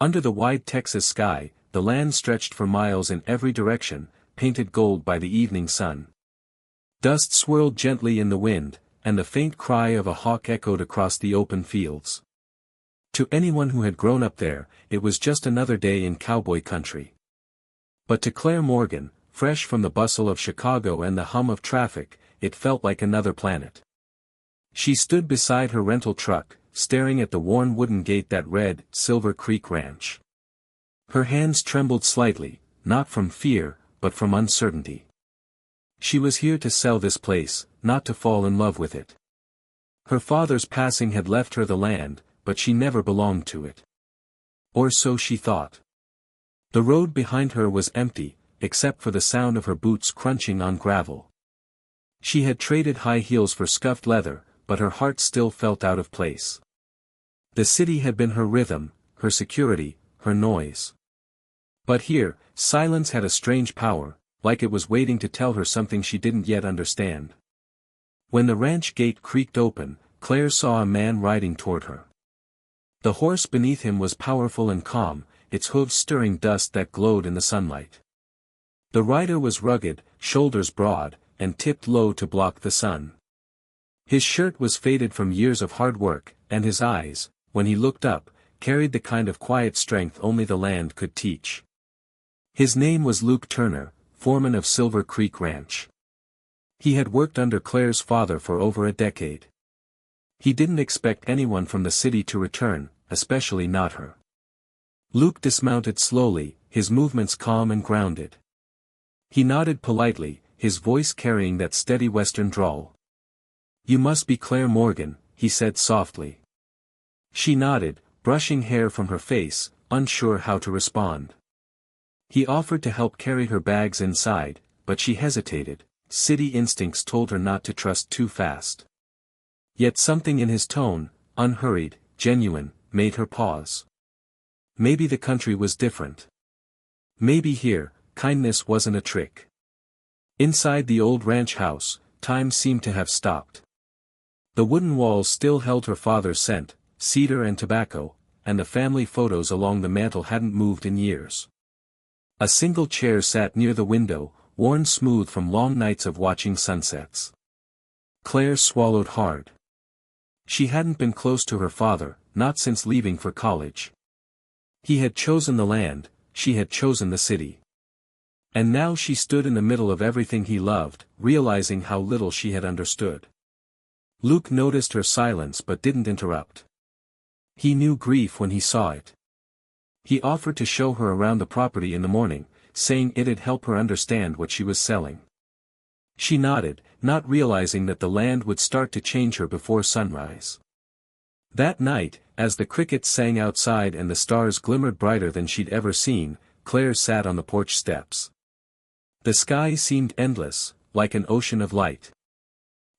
Under the wide Texas sky, the land stretched for miles in every direction, painted gold by the evening sun. Dust swirled gently in the wind, and the faint cry of a hawk echoed across the open fields. To anyone who had grown up there, it was just another day in cowboy country. But to Claire Morgan, fresh from the bustle of Chicago and the hum of traffic, it felt like another planet. She stood beside her rental truck, staring at the worn wooden gate that read, Silver Creek Ranch. Her hands trembled slightly, not from fear, but from uncertainty. She was here to sell this place, not to fall in love with it. Her father's passing had left her the land, but she never belonged to it. Or so she thought. The road behind her was empty, except for the sound of her boots crunching on gravel. She had traded high heels for scuffed leather, but her heart still felt out of place. The city had been her rhythm, her security, her noise. But here, silence had a strange power, like it was waiting to tell her something she didn't yet understand. When the ranch gate creaked open, Claire saw a man riding toward her. The horse beneath him was powerful and calm, its hooves stirring dust that glowed in the sunlight. The rider was rugged, shoulders broad, and tipped low to block the sun. His shirt was faded from years of hard work, and his eyes, when he looked up, carried the kind of quiet strength only the land could teach. His name was Luke Turner, foreman of Silver Creek Ranch. He had worked under Claire's father for over a decade. He didn't expect anyone from the city to return, especially not her. Luke dismounted slowly, his movements calm and grounded. He nodded politely, his voice carrying that steady western drawl. "You must be Claire Morgan," he said softly. She nodded, brushing hair from her face, unsure how to respond. He offered to help carry her bags inside, but she hesitated. City instincts told her not to trust too fast. Yet something in his tone, unhurried, genuine, made her pause. Maybe the country was different. Maybe here, kindness wasn't a trick. Inside the old ranch house, time seemed to have stopped. The wooden walls still held her father's scent, cedar and tobacco, and the family photos along the mantel hadn't moved in years. A single chair sat near the window, worn smooth from long nights of watching sunsets. Claire swallowed hard. She hadn't been close to her father, not since leaving for college. He had chosen the land, she had chosen the city. And now she stood in the middle of everything he loved, realizing how little she had understood. Luke noticed her silence but didn't interrupt. He knew grief when he saw it. He offered to show her around the property in the morning, saying it'd help her understand what she was selling. She nodded, not realizing that the land would start to change her before sunrise. That night, as the crickets sang outside and the stars glimmered brighter than she'd ever seen, Claire sat on the porch steps. The sky seemed endless, like an ocean of light.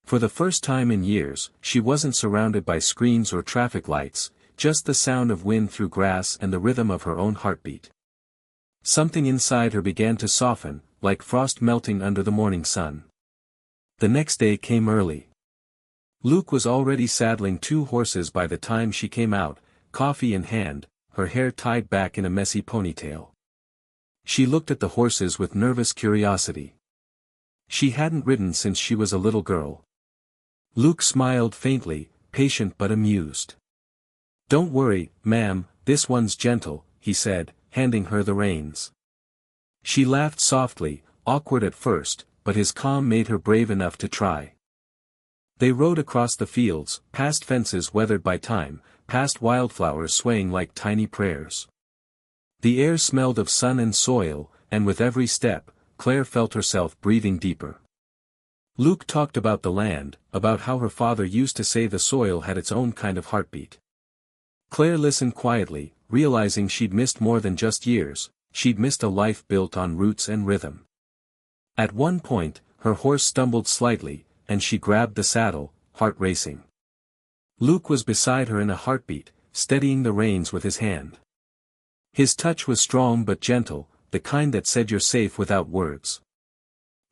For the first time in years, she wasn't surrounded by screens or traffic lights, just the sound of wind through grass and the rhythm of her own heartbeat. Something inside her began to soften, like frost melting under the morning sun. The next day came early. Luke was already saddling 2 horses by the time she came out, coffee in hand, her hair tied back in a messy ponytail. She looked at the horses with nervous curiosity. She hadn't ridden since she was a little girl. Luke smiled faintly, patient but amused. "Don't worry, ma'am, this one's gentle," he said, handing her the reins. She laughed softly, awkward at first, but his calm made her brave enough to try. They rode across the fields, past fences weathered by time, past wildflowers swaying like tiny prayers. The air smelled of sun and soil, and with every step, Claire felt herself breathing deeper. Luke talked about the land, about how her father used to say the soil had its own kind of heartbeat. Claire listened quietly, realizing she'd missed more than just years, she'd missed a life built on roots and rhythm. At one point, her horse stumbled slightly, and she grabbed the saddle, heart racing. Luke was beside her in a heartbeat, steadying the reins with his hand. His touch was strong but gentle, the kind that said you're safe without words.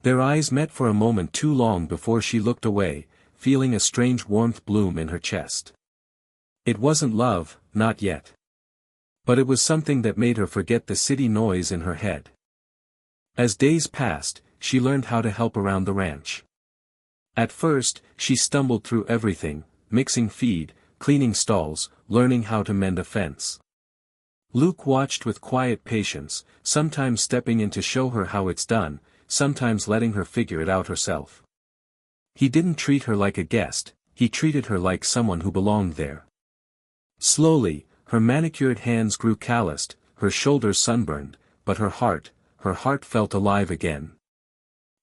Their eyes met for a moment too long before she looked away, feeling a strange warmth bloom in her chest. It wasn't love, not yet. But it was something that made her forget the city noise in her head. As days passed, she learned how to help around the ranch. At first, she stumbled through everything, mixing feed, cleaning stalls, learning how to mend a fence. Luke watched with quiet patience, sometimes stepping in to show her how it's done, sometimes letting her figure it out herself. He didn't treat her like a guest, he treated her like someone who belonged there. Slowly, her manicured hands grew calloused, her shoulders sunburned, but her heart felt alive again.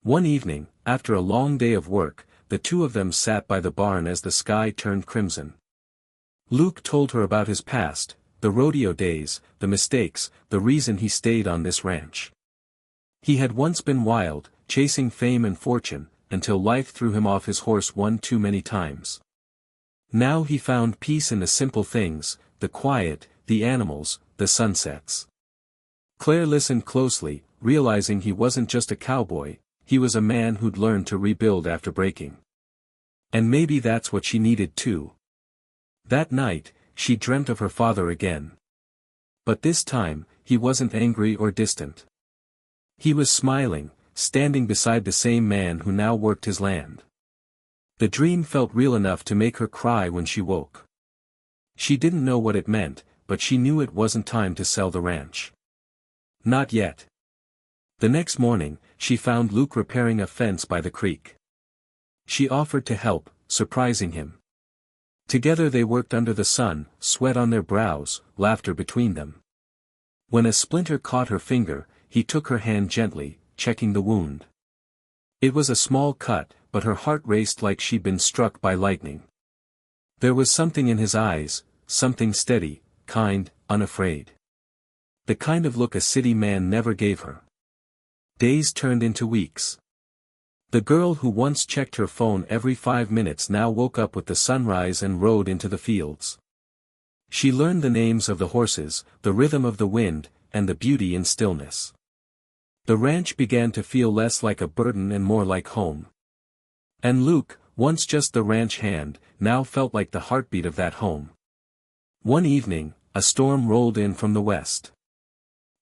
One evening, after a long day of work, the two of them sat by the barn as the sky turned crimson. Luke told her about his past, the rodeo days, the mistakes, the reason he stayed on this ranch. He had once been wild, chasing fame and fortune, until life threw him off his horse one too many times. Now he found peace in the simple things, the quiet, the animals, the sunsets. Claire listened closely, realizing he wasn't just a cowboy, he was a man who'd learned to rebuild after breaking. And maybe that's what she needed too. That night, she dreamt of her father again. But this time, he wasn't angry or distant. He was smiling, standing beside the same man who now worked his land. The dream felt real enough to make her cry when she woke. She didn't know what it meant, but she knew it wasn't time to sell the ranch. Not yet. The next morning, she found Luke repairing a fence by the creek. She offered to help, surprising him. Together they worked under the sun, sweat on their brows, laughter between them. When a splinter caught her finger, he took her hand gently, checking the wound. It was a small cut, but her heart raced like she'd been struck by lightning. There was something in his eyes, something steady, kind, unafraid. The kind of look a city man never gave her. Days turned into weeks. The girl who once checked her phone every 5 minutes now woke up with the sunrise and rode into the fields. She learned the names of the horses, the rhythm of the wind, and the beauty in stillness. The ranch began to feel less like a burden and more like home. And Luke, once just the ranch hand, now felt like the heartbeat of that home. One evening, a storm rolled in from the west.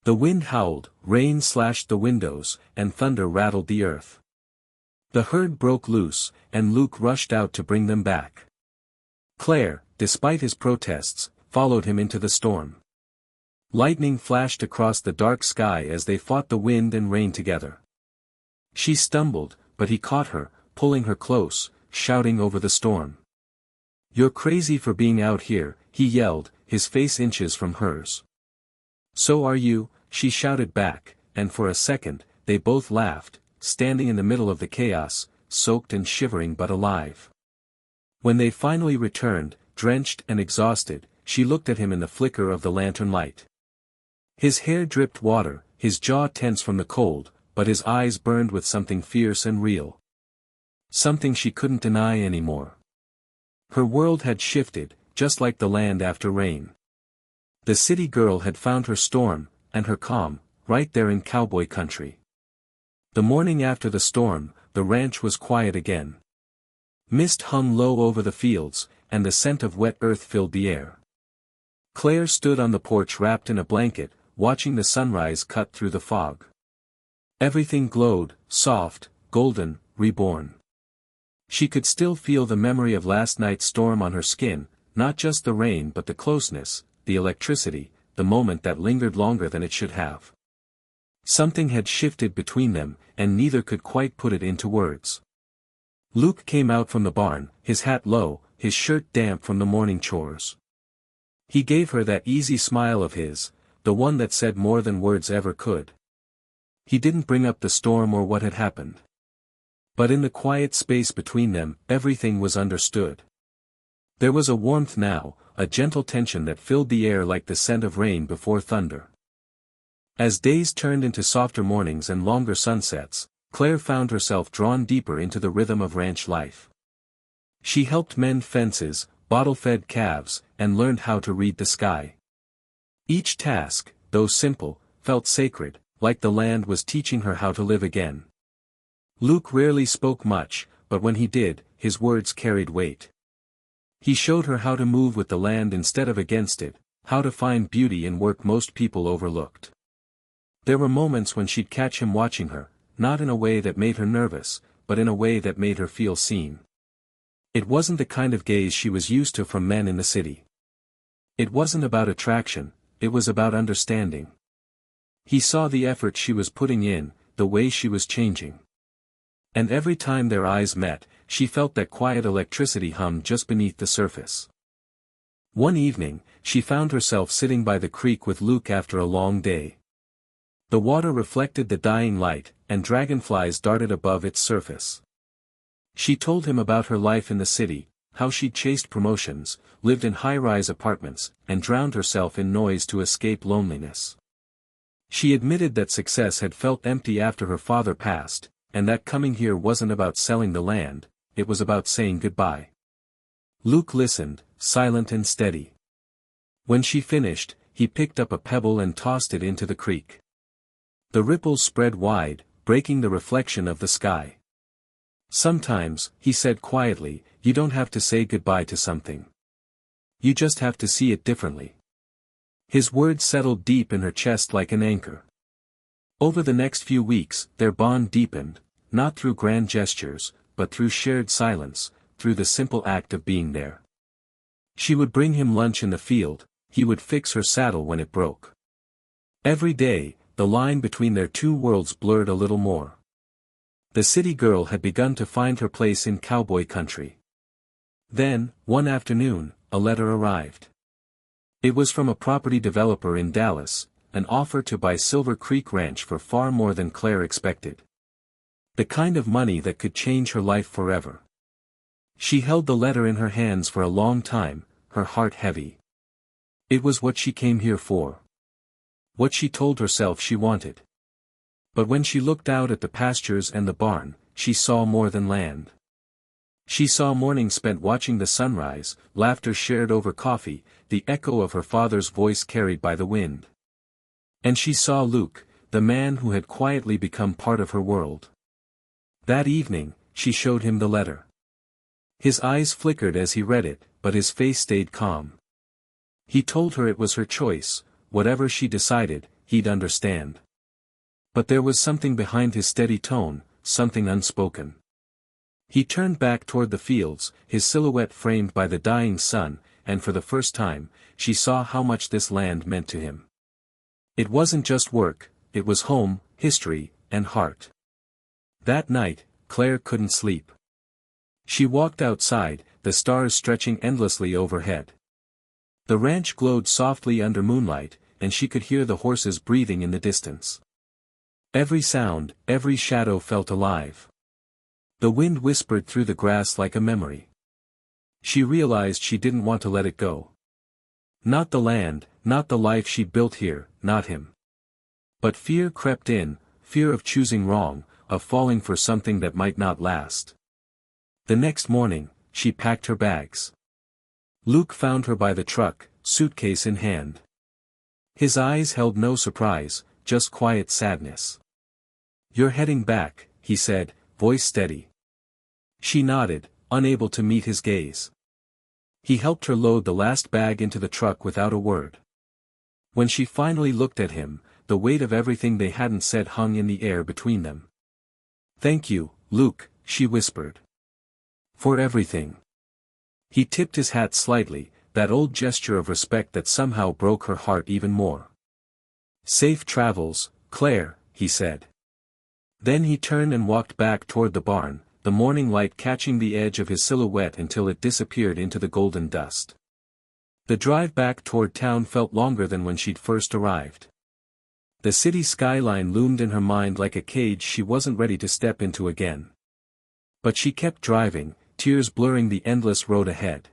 The wind howled, rain slashed the windows, and thunder rattled the earth. The herd broke loose, and Luke rushed out to bring them back. Claire, despite his protests, followed him into the storm. Lightning flashed across the dark sky as they fought the wind and rain together. She stumbled, but he caught her, pulling her close, shouting over the storm. "You're crazy for being out here," he yelled, his face inches from hers. "So are you," she shouted back, and for a second, they both laughed, standing in the middle of the chaos, soaked and shivering but alive. When they finally returned, drenched and exhausted, she looked at him in the flicker of the lantern light. His hair dripped water, his jaw tense from the cold, but his eyes burned with something fierce and real. Something she couldn't deny anymore. Her world had shifted, just like the land after rain. The city girl had found her storm, and her calm, right there in cowboy country. The morning after the storm, the ranch was quiet again. Mist hung low over the fields, and the scent of wet earth filled the air. Claire stood on the porch wrapped in a blanket, watching the sunrise cut through the fog. Everything glowed, soft, golden, reborn. She could still feel the memory of last night's storm on her skin, not just the rain but the closeness, the electricity, the moment that lingered longer than it should have. Something had shifted between them, and neither could quite put it into words. Luke came out from the barn, his hat low, his shirt damp from the morning chores. He gave her that easy smile of his, the one that said more than words ever could. He didn't bring up the storm or what had happened. But in the quiet space between them, everything was understood. There was a warmth now, a gentle tension that filled the air like the scent of rain before thunder. As days turned into softer mornings and longer sunsets, Claire found herself drawn deeper into the rhythm of ranch life. She helped mend fences, bottle-fed calves, and learned how to read the sky. Each task, though simple, felt sacred, like the land was teaching her how to live again. Luke rarely spoke much, but when he did, his words carried weight. He showed her how to move with the land instead of against it, how to find beauty in work most people overlooked. There were moments when she'd catch him watching her, not in a way that made her nervous, but in a way that made her feel seen. It wasn't the kind of gaze she was used to from men in the city. It wasn't about attraction, it was about understanding. He saw the effort she was putting in, the way she was changing. And every time their eyes met, she felt that quiet electricity hum just beneath the surface. One evening, she found herself sitting by the creek with Luke after a long day. The water reflected the dying light, and dragonflies darted above its surface. She told him about her life in the city, how she'd chased promotions, lived in high-rise apartments, and drowned herself in noise to escape loneliness. She admitted that success had felt empty after her father passed, and that coming here wasn't about selling the land, it was about saying goodbye. Luke listened, silent and steady. When she finished, he picked up a pebble and tossed it into the creek. The ripples spread wide, breaking the reflection of the sky. Sometimes, he said quietly, you don't have to say goodbye to something. You just have to see it differently. His words settled deep in her chest like an anchor. Over the next few weeks, their bond deepened, not through grand gestures, but through shared silence, through the simple act of being there. She would bring him lunch in the field, he would fix her saddle when it broke. Every day, the line between their two worlds blurred a little more. The city girl had begun to find her place in cowboy country. Then, one afternoon, a letter arrived. It was from a property developer in Dallas, an offer to buy Silver Creek Ranch for far more than Claire expected. The kind of money that could change her life forever. She held the letter in her hands for a long time, her heart heavy. It was what she came here for. What she told herself she wanted. But when she looked out at the pastures and the barn, she saw more than land. She saw mornings spent watching the sunrise, laughter shared over coffee, the echo of her father's voice carried by the wind. And she saw Luke, the man who had quietly become part of her world. That evening, she showed him the letter. His eyes flickered as he read it, but his face stayed calm. He told her it was her choice, whatever she decided, he'd understand. But there was something behind his steady tone, something unspoken. He turned back toward the fields, his silhouette framed by the dying sun, and for the first time, she saw how much this land meant to him. It wasn't just work, it was home, history, and heart. That night, Claire couldn't sleep. She walked outside, the stars stretching endlessly overhead. The ranch glowed softly under moonlight, and she could hear the horses breathing in the distance. Every sound, every shadow felt alive. The wind whispered through the grass like a memory. She realized she didn't want to let it go. Not the land, not the life she built here, not him. But fear crept in, fear of choosing wrong, of falling for something that might not last. The next morning, she packed her bags. Luke found her by the truck, suitcase in hand. His eyes held no surprise, just quiet sadness. "You're heading back," he said, voice steady. She nodded, unable to meet his gaze. He helped her load the last bag into the truck without a word. When she finally looked at him, the weight of everything they hadn't said hung in the air between them. "Thank you, Luke," she whispered. "For everything." He tipped his hat slightly, that old gesture of respect that somehow broke her heart even more. "Safe travels, Claire," he said. Then he turned and walked back toward the barn, the morning light catching the edge of his silhouette until it disappeared into the golden dust. The drive back toward town felt longer than when she'd first arrived. The city skyline loomed in her mind like a cage she wasn't ready to step into again. But she kept driving, tears blurring the endless road ahead.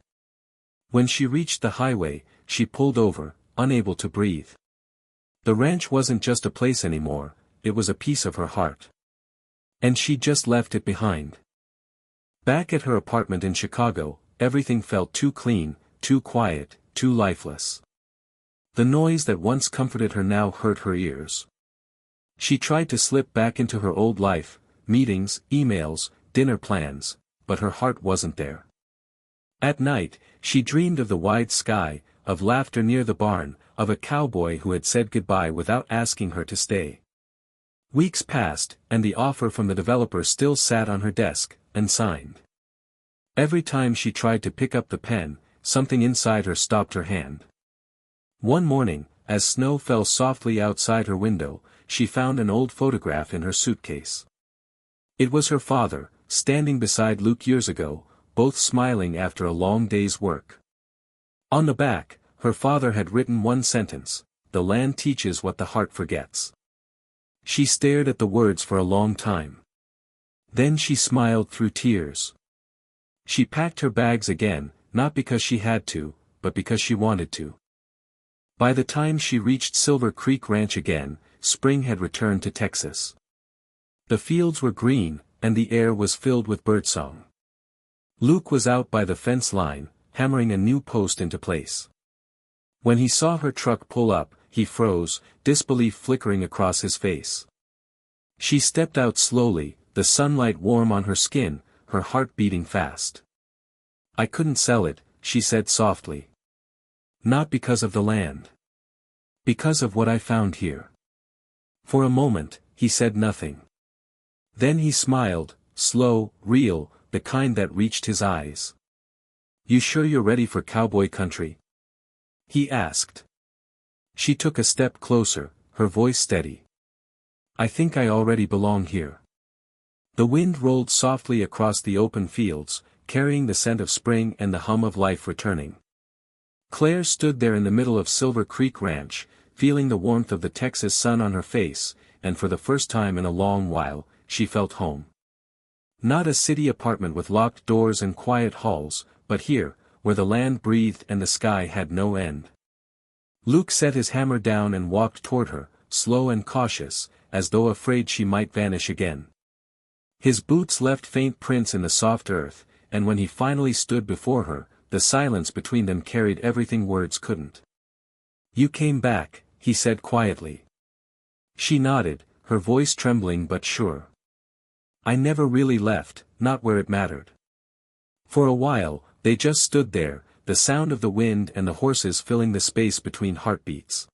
When she reached the highway, she pulled over, unable to breathe. The ranch wasn't just a place anymore, it was a piece of her heart. And she'd just left it behind. Back at her apartment in Chicago, everything felt too clean, too quiet, too lifeless. The noise that once comforted her now hurt her ears. She tried to slip back into her old life, meetings, emails, dinner plans, but her heart wasn't there. At night, she dreamed of the wide sky, of laughter near the barn, of a cowboy who had said goodbye without asking her to stay. Weeks passed, and the offer from the developer still sat on her desk, unsigned. Every time she tried to pick up the pen, something inside her stopped her hand. One morning, as snow fell softly outside her window, she found an old photograph in her suitcase. It was her father, standing beside Luke years ago, both smiling after a long day's work. On the back, her father had written one sentence: "The land teaches what the heart forgets." She stared at the words for a long time. Then she smiled through tears. She packed her bags again, not because she had to, but because she wanted to. By the time she reached Silver Creek Ranch again, spring had returned to Texas. The fields were green, and the air was filled with birdsong. Luke was out by the fence line, hammering a new post into place. When he saw her truck pull up, he froze, disbelief flickering across his face. She stepped out slowly, the sunlight warm on her skin, her heart beating fast. "I couldn't sell it," she said softly. "Not because of the land. Because of what I found here." For a moment, he said nothing. Then he smiled, slow, real, the kind that reached his eyes. "You sure you're ready for cowboy country?" he asked. She took a step closer, her voice steady. "I think I already belong here." The wind rolled softly across the open fields, carrying the scent of spring and the hum of life returning. Claire stood there in the middle of Silver Creek Ranch, feeling the warmth of the Texas sun on her face, and for the first time in a long while, she felt home. Not a city apartment with locked doors and quiet halls, but here, where the land breathed and the sky had no end. Luke set his hammer down and walked toward her, slow and cautious, as though afraid she might vanish again. His boots left faint prints in the soft earth, and when he finally stood before her, the silence between them carried everything words couldn't. "You came back," he said quietly. She nodded, her voice trembling but sure. "I never really left, not where it mattered." For a while, they just stood there, the sound of the wind and the horses filling the space between heartbeats.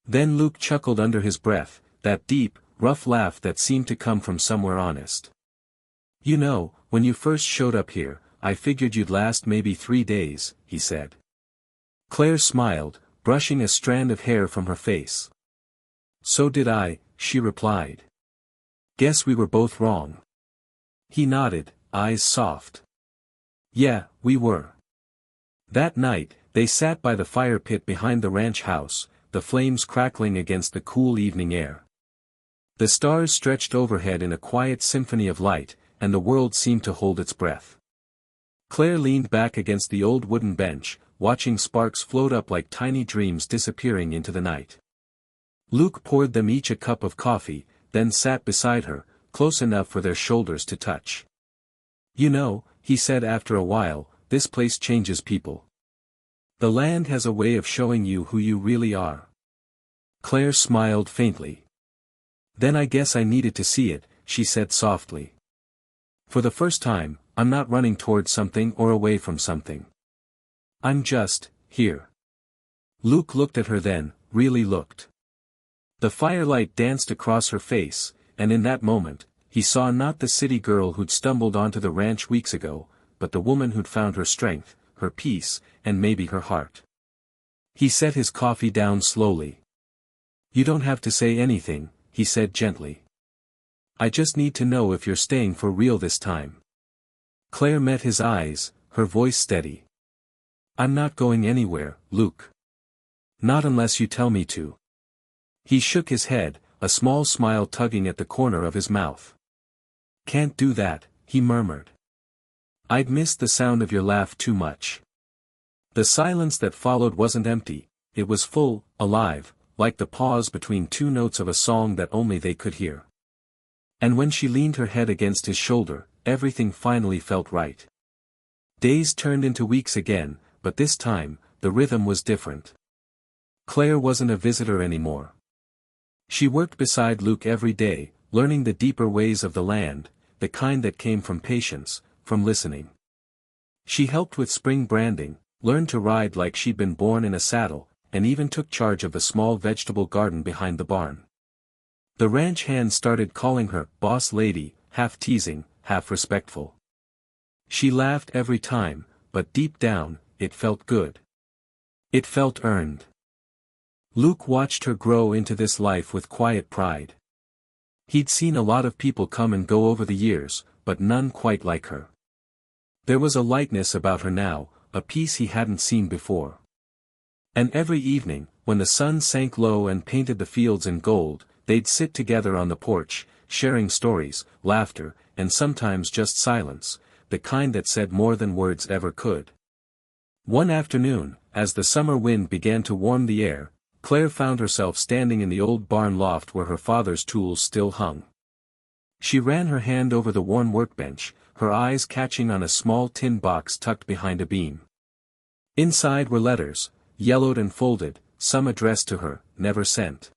Then Luke chuckled under his breath, that deep, rough laugh that seemed to come from somewhere honest. "You know, when you first showed up here, I figured you'd last maybe 3 days," he said. Claire smiled, brushing a strand of hair from her face. "So did I," she replied. "Guess we were both wrong." He nodded, eyes soft. "Yeah, we were." That night, they sat by the fire pit behind the ranch house, the flames crackling against the cool evening air. The stars stretched overhead in a quiet symphony of light, and the world seemed to hold its breath. Claire leaned back against the old wooden bench, watching sparks float up like tiny dreams disappearing into the night. Luke poured them each a cup of coffee, then sat beside her, close enough for their shoulders to touch. "You know," he said after a while, "this place changes people. The land has a way of showing you who you really are." Claire smiled faintly. "Then I guess I needed to see it," she said softly. "For the first time, I'm not running towards something or away from something. I'm just, here." Luke looked at her then, really looked. The firelight danced across her face, and in that moment, he saw not the city girl who'd stumbled onto the ranch weeks ago, but the woman who'd found her strength, her peace, and maybe her heart. He set his coffee down slowly. "You don't have to say anything," he said gently. "I just need to know if you're staying for real this time." Claire met his eyes, her voice steady. "I'm not going anywhere, Luke. Not unless you tell me to." He shook his head, a small smile tugging at the corner of his mouth. "Can't do that," he murmured. "I'd missed the sound of your laugh too much." The silence that followed wasn't empty, it was full, alive, like the pause between two notes of a song that only they could hear. And when she leaned her head against his shoulder, everything finally felt right. Days turned into weeks again, but this time, the rhythm was different. Claire wasn't a visitor anymore. She worked beside Luke every day, learning the deeper ways of the land, the kind that came from patience, from listening. She helped with spring branding, learned to ride like she'd been born in a saddle, and even took charge of the small vegetable garden behind the barn. The ranch hands started calling her boss lady, half teasing, half respectful. She laughed every time, but deep down, it felt good. It felt earned. Luke watched her grow into this life with quiet pride. He'd seen a lot of people come and go over the years, but none quite like her. There was a lightness about her now, a peace he hadn't seen before. And every evening, when the sun sank low and painted the fields in gold, they'd sit together on the porch, sharing stories, laughter, and sometimes just silence, the kind that said more than words ever could. One afternoon, as the summer wind began to warm the air, Claire found herself standing in the old barn loft where her father's tools still hung. She ran her hand over the worn workbench, her eyes catching on a small tin box tucked behind a beam. Inside were letters, yellowed and folded, some addressed to her, never sent.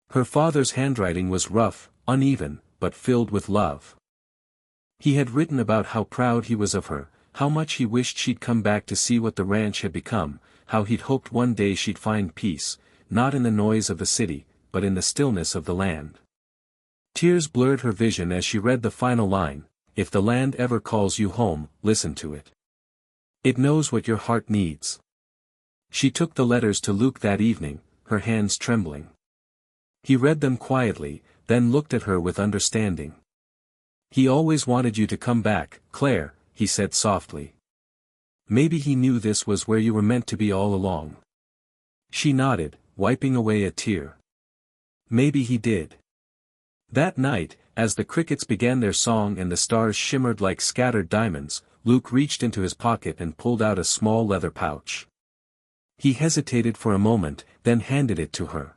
Her father's handwriting was rough, uneven, but filled with love. He had written about how proud he was of her, how much he wished she'd come back to see what the ranch had become, how he'd hoped one day she'd find peace, not in the noise of the city, but in the stillness of the land. Tears blurred her vision as she read the final line, "If the land ever calls you home, listen to it. It knows what your heart needs." She took the letters to Luke that evening, her hands trembling. He read them quietly, then looked at her with understanding. "He always wanted you to come back, Claire," he said softly. "Maybe he knew this was where you were meant to be all along." She nodded, wiping away a tear. "Maybe he did." That night, as the crickets began their song and the stars shimmered like scattered diamonds, Luke reached into his pocket and pulled out a small leather pouch. He hesitated for a moment, then handed it to her.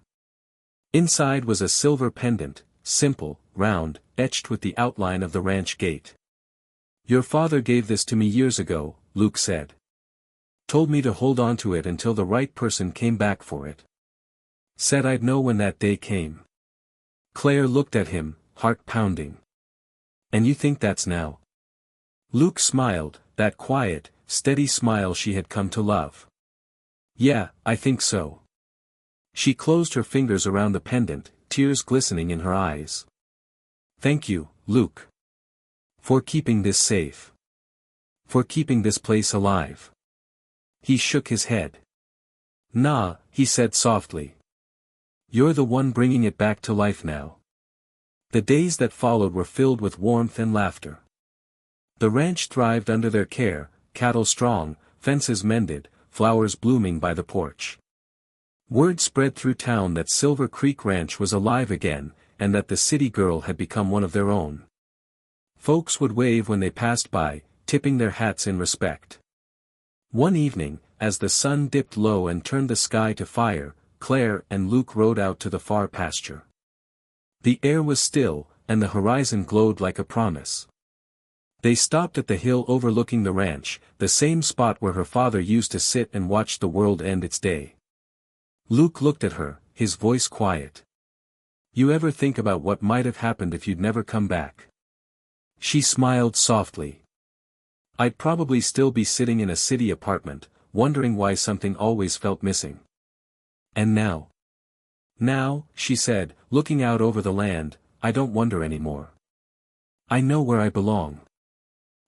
Inside was a silver pendant, simple, round, etched with the outline of the ranch gate. "Your father gave this to me years ago," Luke said. "Told me to hold on to it until the right person came back for it. Said I'd know when that day came." Claire looked at him, heart pounding. "And you think that's now?" Luke smiled, that quiet, steady smile she had come to love. "Yeah, I think so." She closed her fingers around the pendant, tears glistening in her eyes. "Thank you, Luke. For keeping this safe. For keeping this place alive." He shook his head. "Nah," he said softly. "You're the one bringing it back to life now." The days that followed were filled with warmth and laughter. The ranch thrived under their care, cattle strong, fences mended, flowers blooming by the porch. Word spread through town that Silver Creek Ranch was alive again, and that the city girl had become one of their own. Folks would wave when they passed by, tipping their hats in respect. One evening, as the sun dipped low and turned the sky to fire, Claire and Luke rode out to the far pasture. The air was still, and the horizon glowed like a promise. They stopped at the hill overlooking the ranch, the same spot where her father used to sit and watch the world end its day. Luke looked at her, his voice quiet. "You ever think about what might have happened if you'd never come back?" She smiled softly. "I'd probably still be sitting in a city apartment, wondering why something always felt missing. And now?" "Now," she said, looking out over the land, "I don't wonder anymore. I know where I belong."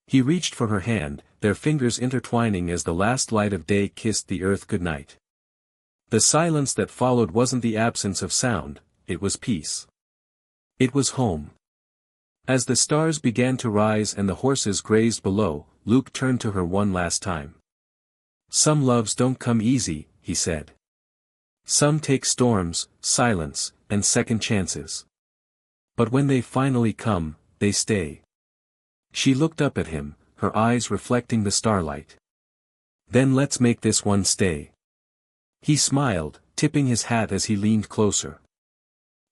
He reached for her hand, their fingers intertwining as the last light of day kissed the earth goodnight. The silence that followed wasn't the absence of sound, it was peace. It was home. As the stars began to rise and the horses grazed below, Luke turned to her one last time. "Some loves don't come easy," he said. "Some take storms, silence, and second chances. But when they finally come, they stay." She looked up at him, her eyes reflecting the starlight. "Then let's make this one stay." He smiled, tipping his hat as he leaned closer.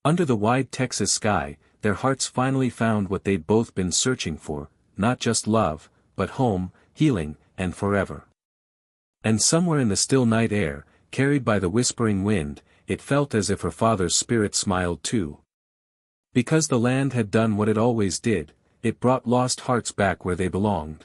Under the wide Texas sky, their hearts finally found what they'd both been searching for, not just love, but home, healing, and forever. And somewhere in the still night air, carried by the whispering wind, it felt as if her father's spirit smiled too. Because the land had done what it always did, it brought lost hearts back where they belonged.